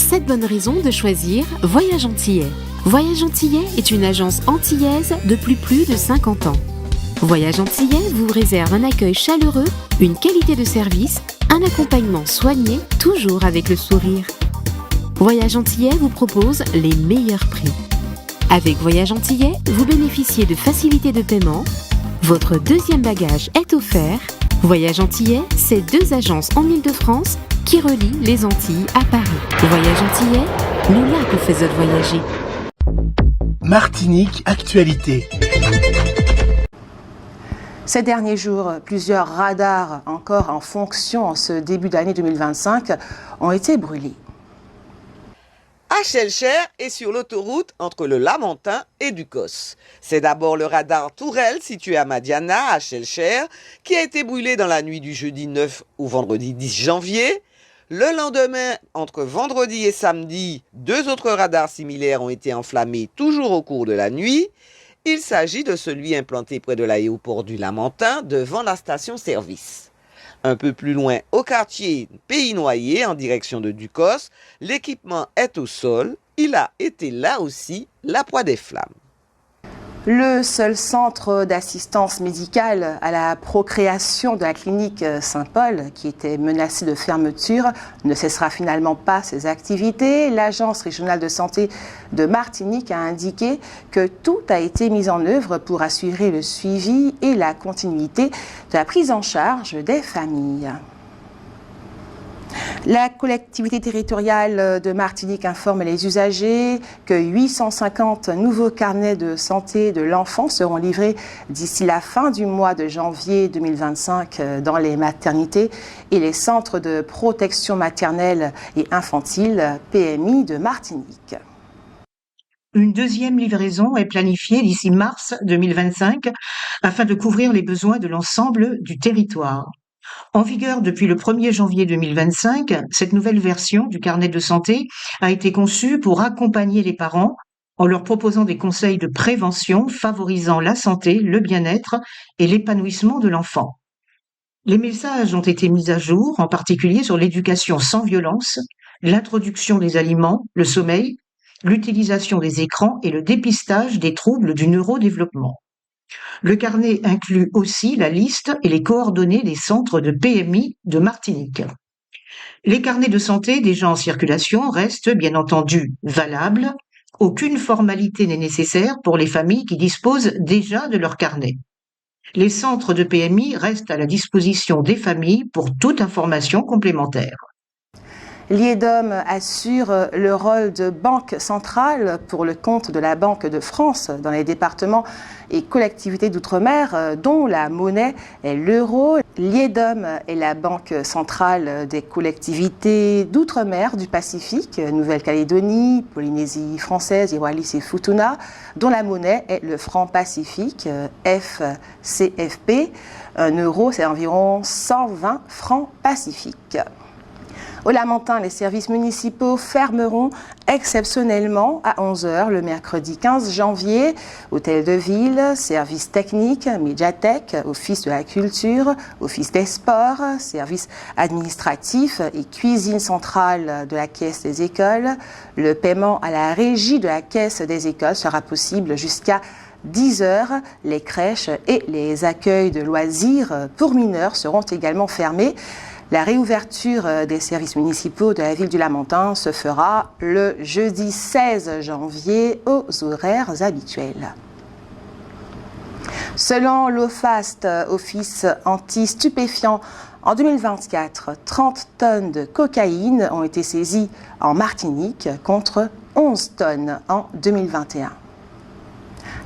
7 bonnes raisons de choisir Voyage Antillais. Voyage Antillais est une agence antillaise depuis plus de 50 ans. Voyage Antillais vous réserve un accueil chaleureux, une qualité de service, un accompagnement soigné, toujours avec le sourire. Voyage Antillais vous propose les meilleurs prix. Avec Voyage Antillais, vous bénéficiez de facilités de paiement. Votre deuxième bagage est offert. Voyage Antillais, c'est 2 agences en Île-de-France qui relient les Antilles à Paris. Voyage Antillais, nous là vous faisons voyager. Martinique Actualité. Ces derniers jours, plusieurs radars encore en fonction en ce début d'année 2025 ont été brûlés. À Schellcher et sur l'autoroute entre le Lamentin et Ducos. C'est d'abord le radar Tourelle situé à Madiana, à Schellcher, qui a été brûlé dans la nuit du jeudi 9 au vendredi 10 janvier. Le lendemain, entre vendredi et samedi, 2 autres radars similaires ont été enflammés toujours au cours de la nuit. Il s'agit de celui implanté près de l'aéroport du Lamentin, devant la station-service. Un peu plus loin, au quartier Pays Noyer, en direction de Ducos, l'équipement est au sol. Il a été là aussi la proie des flammes. Le seul centre d'assistance médicale à la procréation de la clinique Saint-Paul, qui était menacé de fermeture, ne cessera finalement pas ses activités. L'Agence régionale de santé de Martinique a indiqué que tout a été mis en œuvre pour assurer le suivi et la continuité de la prise en charge des familles. La collectivité territoriale de Martinique informe les usagers que 850 nouveaux carnets de santé de l'enfant seront livrés d'ici la fin du mois de janvier 2025 dans les maternités et les centres de protection maternelle et infantile PMI de Martinique. Une deuxième livraison est planifiée d'ici mars 2025 afin de couvrir les besoins de l'ensemble du territoire. En vigueur depuis le 1er janvier 2025, cette nouvelle version du carnet de santé a été conçue pour accompagner les parents en leur proposant des conseils de prévention favorisant la santé, le bien-être et l'épanouissement de l'enfant. Les messages ont été mis à jour, en particulier sur l'éducation sans violence, l'introduction des aliments, le sommeil, l'utilisation des écrans et le dépistage des troubles du neurodéveloppement. Le carnet inclut aussi la liste et les coordonnées des centres de PMI de Martinique. Les carnets de santé déjà en circulation restent bien entendu valables. Aucune formalité n'est nécessaire pour les familles qui disposent déjà de leur carnet. Les centres de PMI restent à la disposition des familles pour toute information complémentaire. L'IEDOM assure le rôle de banque centrale pour le compte de la Banque de France dans les départements et collectivités d'outre-mer dont la monnaie est l'euro. L'IEDOM est la banque centrale des collectivités d'outre-mer du Pacifique, Nouvelle-Calédonie, Polynésie française, Wallis et Futuna, dont la monnaie est le franc pacifique, FCFP. 1 euro, c'est environ 120 francs pacifiques. Au Lamentin, les services municipaux fermeront exceptionnellement à 11h le mercredi 15 janvier. Hôtel de ville, services techniques, médiathèque, office de la culture, office des sports, services administratifs et cuisine centrale de la caisse des écoles. Le paiement à la régie de la caisse des écoles sera possible jusqu'à 10h. Les crèches et les accueils de loisirs pour mineurs seront également fermés. La réouverture des services municipaux de la ville du Lamentin se fera le jeudi 16 janvier aux horaires habituels. Selon l'OFAST, Office anti-stupéfiants, en 2024, 30 tonnes de cocaïne ont été saisies en Martinique contre 11 tonnes en 2021.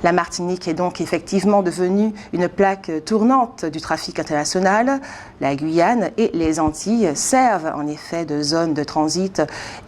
La Martinique est donc effectivement devenue une plaque tournante du trafic international. La Guyane et les Antilles servent en effet de zone de transit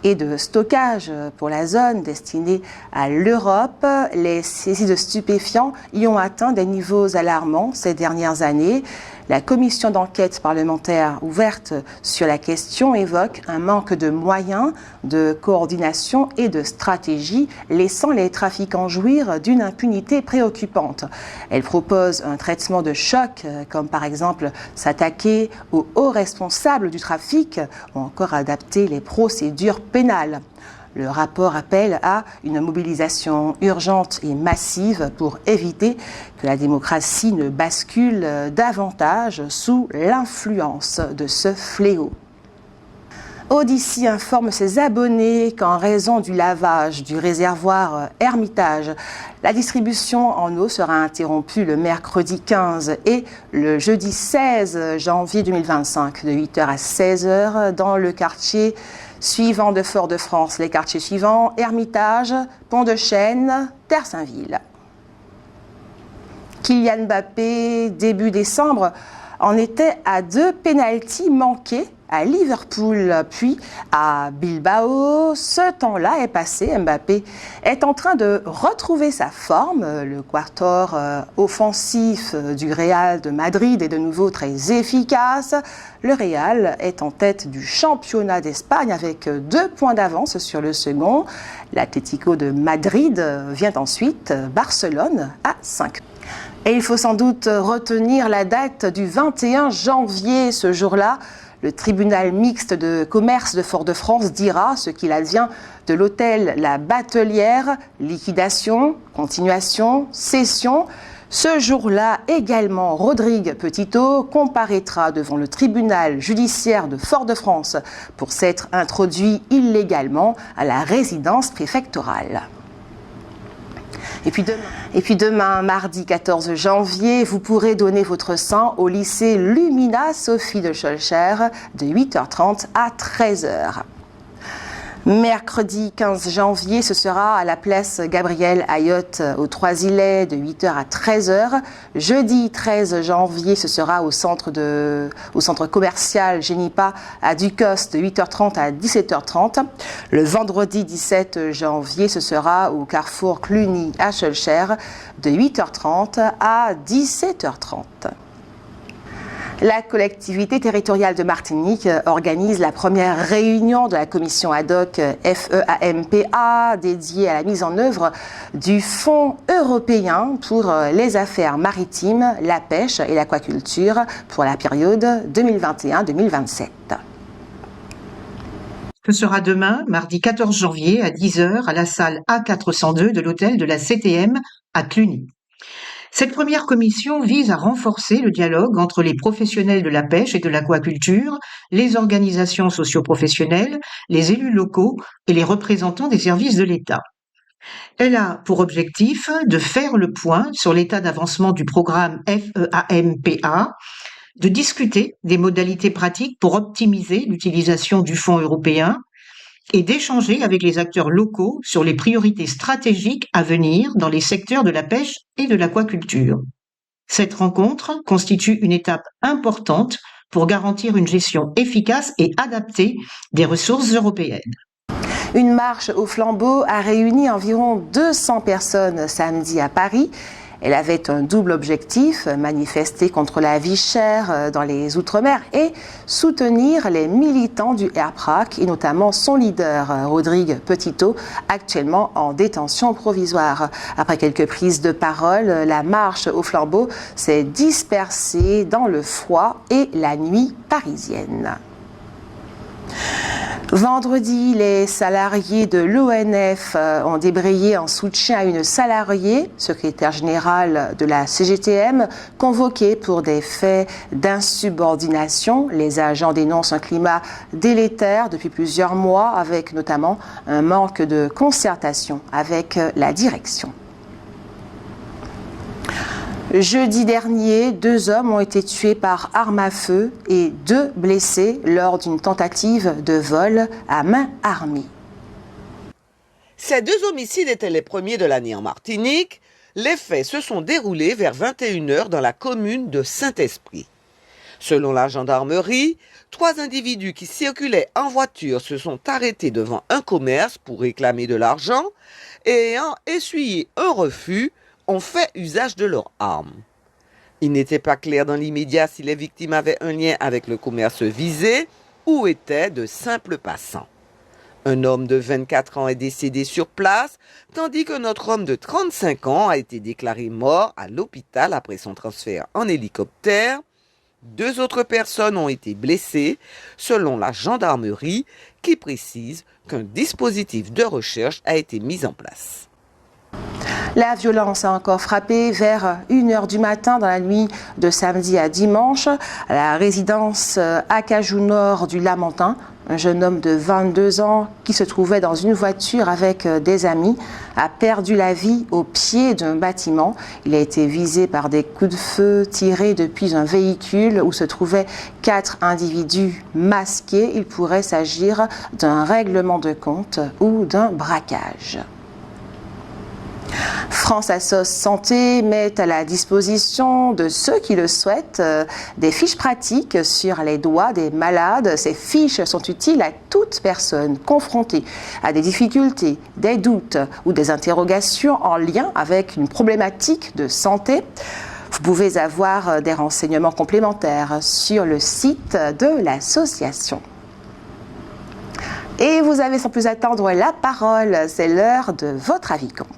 et de stockage pour la zone destinée à l'Europe. Les saisies de stupéfiants y ont atteint des niveaux alarmants ces dernières années. La commission d'enquête parlementaire ouverte sur la question évoque un manque de moyens, de coordination et de stratégie, laissant les trafiquants jouir d'une impunité préoccupante. Elle propose un traitement de choc, comme par exemple s'attaquer aux hauts responsables du trafic ou encore adapter les procédures pénales. Le rapport appelle à une mobilisation urgente et massive pour éviter que la démocratie ne bascule davantage sous l'influence de ce fléau. Odyssey informe ses abonnés qu'en raison du lavage du réservoir Hermitage, la distribution en eau sera interrompue le mercredi 15 et le jeudi 16 janvier 2025 de 8h à 16h dans le quartier suivant de Fort-de-France. Les quartiers suivants: Hermitage, Pont-de-Chêne, Terre-Saint-Ville. Kylian Mbappé, début décembre, en était à 2 pénaltys manqués à Liverpool, puis à Bilbao. Ce temps-là est passé. Mbappé est en train de retrouver sa forme. Le quatuor offensif du Real de Madrid est de nouveau très efficace. Le Real est en tête du championnat d'Espagne avec 2 points d'avance sur le second. L'Atlético de Madrid vient ensuite, Barcelone à 5. Et il faut sans doute retenir la date du 21 janvier. Ce jour-là, le tribunal mixte de commerce de Fort-de-France dira ce qu'il advient de l'hôtel La Batelière, liquidation, continuation, cession. Ce jour-là également, Rodrigue Petitot comparaîtra devant le tribunal judiciaire de Fort-de-France pour s'être introduit illégalement à la résidence préfectorale. Et puis demain, mardi 14 janvier, vous pourrez donner votre sang au lycée Lumina Sophie de Schœlcher de 8h30 à 13h. Mercredi 15 janvier, ce sera à la place Gabriel Ayotte aux Trois-Îlets de 8h à 13h. Jeudi 13 janvier, ce sera au centre commercial Génipa à Ducos de 8h30 à 17h30. Le vendredi 17 janvier, ce sera au carrefour Cluny à Schœlcher de 8h30 à 17h30. La collectivité territoriale de Martinique organise la première réunion de la commission ad hoc FEAMPA dédiée à la mise en œuvre du Fonds européen pour les affaires maritimes, la pêche et l'aquaculture pour la période 2021-2027. Ce sera demain, mardi 14 janvier à 10h à la salle A402 de l'hôtel de la CTM à Cluny. Cette première commission vise à renforcer le dialogue entre les professionnels de la pêche et de l'aquaculture, les organisations socio-professionnelles, les élus locaux et les représentants des services de l'État. Elle a pour objectif de faire le point sur l'état d'avancement du programme FEAMPA, de discuter des modalités pratiques pour optimiser l'utilisation du fonds européen, et d'échanger avec les acteurs locaux sur les priorités stratégiques à venir dans les secteurs de la pêche et de l'aquaculture. Cette rencontre constitue une étape importante pour garantir une gestion efficace et adaptée des ressources européennes. Une marche au flambeau a réuni environ 200 personnes samedi à Paris. Elle avait un double objectif, manifester contre la vie chère dans les Outre-mer et soutenir les militants du RPRAC et notamment son leader, Rodrigue Petitot, actuellement en détention provisoire. Après quelques prises de parole, la marche au flambeau s'est dispersée dans le froid et la nuit parisienne. Vendredi, les salariés de l'ONF ont débrayé en soutien à une salariée, secrétaire générale de la CGTM, convoquée pour des faits d'insubordination. Les agents dénoncent un climat délétère depuis plusieurs mois, avec notamment un manque de concertation avec la direction. Jeudi dernier, 2 hommes ont été tués par arme à feu et 2 blessés lors d'une tentative de vol à main armée. Ces 2 homicides étaient les premiers de l'année en Martinique. Les faits se sont déroulés vers 21h dans la commune de Saint-Esprit. Selon la gendarmerie, 3 individus qui circulaient en voiture se sont arrêtés devant un commerce pour réclamer de l'argent et ayant essuyé un refus, ont fait usage de leurs armes. Il n'était pas clair dans l'immédiat si les victimes avaient un lien avec le commerce visé ou étaient de simples passants. Un homme de 24 ans est décédé sur place, tandis que notre homme de 35 ans a été déclaré mort à l'hôpital après son transfert en hélicoptère. 2 autres personnes ont été blessées, selon la gendarmerie, qui précise qu'un dispositif de recherche a été mis en place. La violence a encore frappé vers 1h du matin dans la nuit de samedi à dimanche à la résidence Acajou Nord du Lamentin. Un jeune homme de 22 ans qui se trouvait dans une voiture avec des amis a perdu la vie au pied d'un bâtiment. Il a été visé par des coups de feu tirés depuis un véhicule où se trouvaient 4 individus masqués. Il pourrait s'agir d'un règlement de compte ou d'un braquage. France Assos Santé met à la disposition de ceux qui le souhaitent des fiches pratiques sur les doigts des malades. Ces fiches sont utiles à toute personne confrontée à des difficultés, des doutes ou des interrogations en lien avec une problématique de santé. Vous pouvez avoir des renseignements complémentaires sur le site de l'association. Et vous avez sans plus attendre la parole, c'est l'heure de votre avis compte.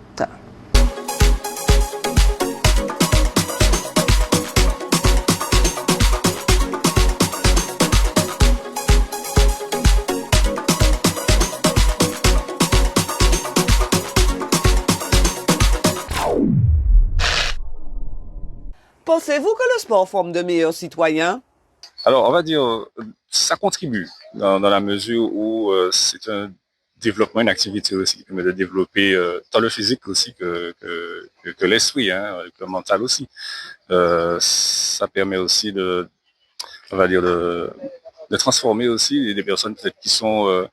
Pensez-vous que le sport forme de meilleurs citoyens? Alors, on va dire, ça contribue dans la mesure où c'est un développement, une activité aussi qui permet de développer tant le physique aussi que l'esprit, que le mental aussi. Ça permet aussi on va dire, de transformer aussi des personnes peut-être qui sont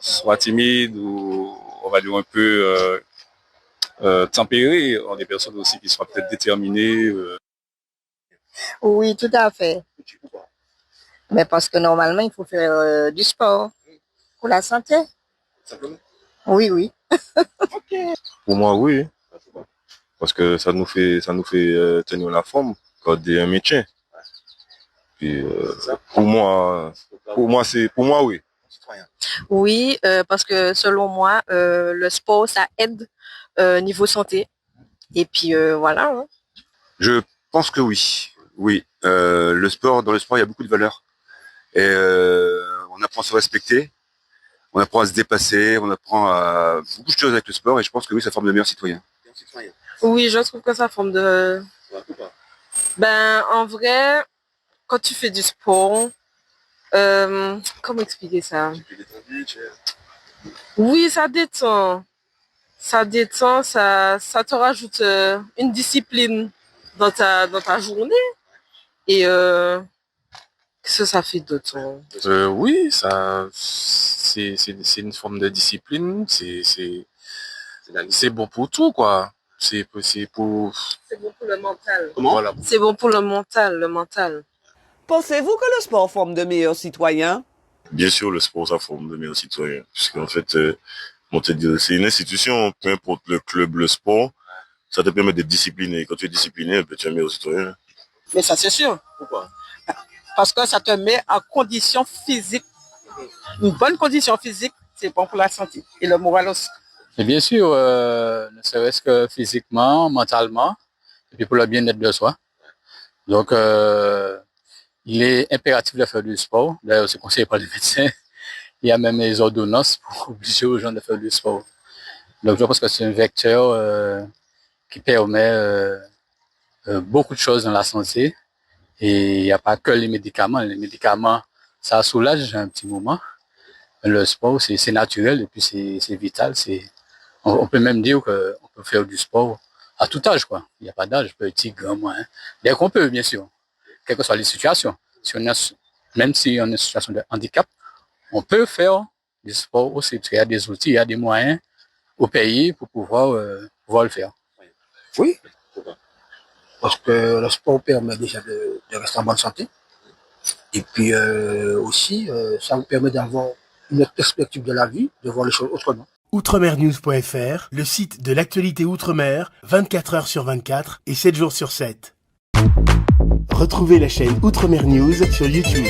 soit timides ou on va dire un peu tempérées, en des personnes aussi qui soient peut-être déterminées. Oui, tout à fait. Mais parce que normalement, il faut faire du sport pour la santé. Simplement. Oui, oui. Pour moi, oui. Parce que ça nous fait tenir la forme, garder un métier. Puis, pour moi, oui. Oui, parce que selon moi, le sport, ça aide niveau santé. Et puis voilà. Hein. Je pense que oui. Oui. Dans le sport, il y a beaucoup de valeurs. Et on apprend à se respecter, on apprend à se dépasser, on apprend à beaucoup de choses avec le sport. Et je pense que oui, ça forme de meilleurs citoyens. Oui, je trouve que ça forme de... Ben, en vrai, quand tu fais du sport, comment expliquer ça? Oui, ça détend. Ça détend, ça te rajoute une discipline dans ta journée. Et qu'est-ce que ça fait d'autre? Oui, c'est une forme de discipline. C'est bon pour tout, quoi. C'est bon pour le mental. Voilà. C'est bon pour le mental. Pensez-vous que le sport forme de meilleurs citoyens? Bien sûr, le sport, ça forme de meilleurs citoyens. Puisqu'en fait, c'est une institution, peu importe le club, le sport, ça te permet d'être discipliné. Quand tu es discipliné, tu es un meilleur citoyen. Mais ça, c'est sûr. Pourquoi? Parce que ça te met en condition physique. Une bonne condition physique, c'est bon pour la santé et le moral aussi. Et bien sûr, ne serait-ce que physiquement, mentalement, et puis pour le bien-être de soi. Donc, il est impératif de faire du sport. D'ailleurs, c'est conseillé par les médecins. Il y a même les ordonnances pour obliger aux gens de faire du sport. Donc, je pense que c'est un vecteur qui permet beaucoup de choses dans la santé. Et il n'y a pas que les médicaments. Les médicaments, ça soulage un petit moment. Le sport, c'est naturel et puis c'est vital. On peut même dire qu'on peut faire du sport à tout âge, quoi. Il n'y a pas d'âge, petit, grand, moins. Dès qu'on peut, bien sûr, quelles que soient les situations. Même si on est en situation de handicap, on peut faire du sport aussi, parce qu'il y a des outils, il y a des moyens au pays pour pouvoir le faire. Oui. Parce que le sport permet déjà de rester en bonne santé. Et puis aussi, ça vous permet d'avoir une autre perspective de la vie, de voir les choses autrement. Outremernews.fr, le site de l'actualité outre-mer, 24 heures sur 24 et 7 jours sur 7. Retrouvez la chaîne Outre-mer News sur YouTube.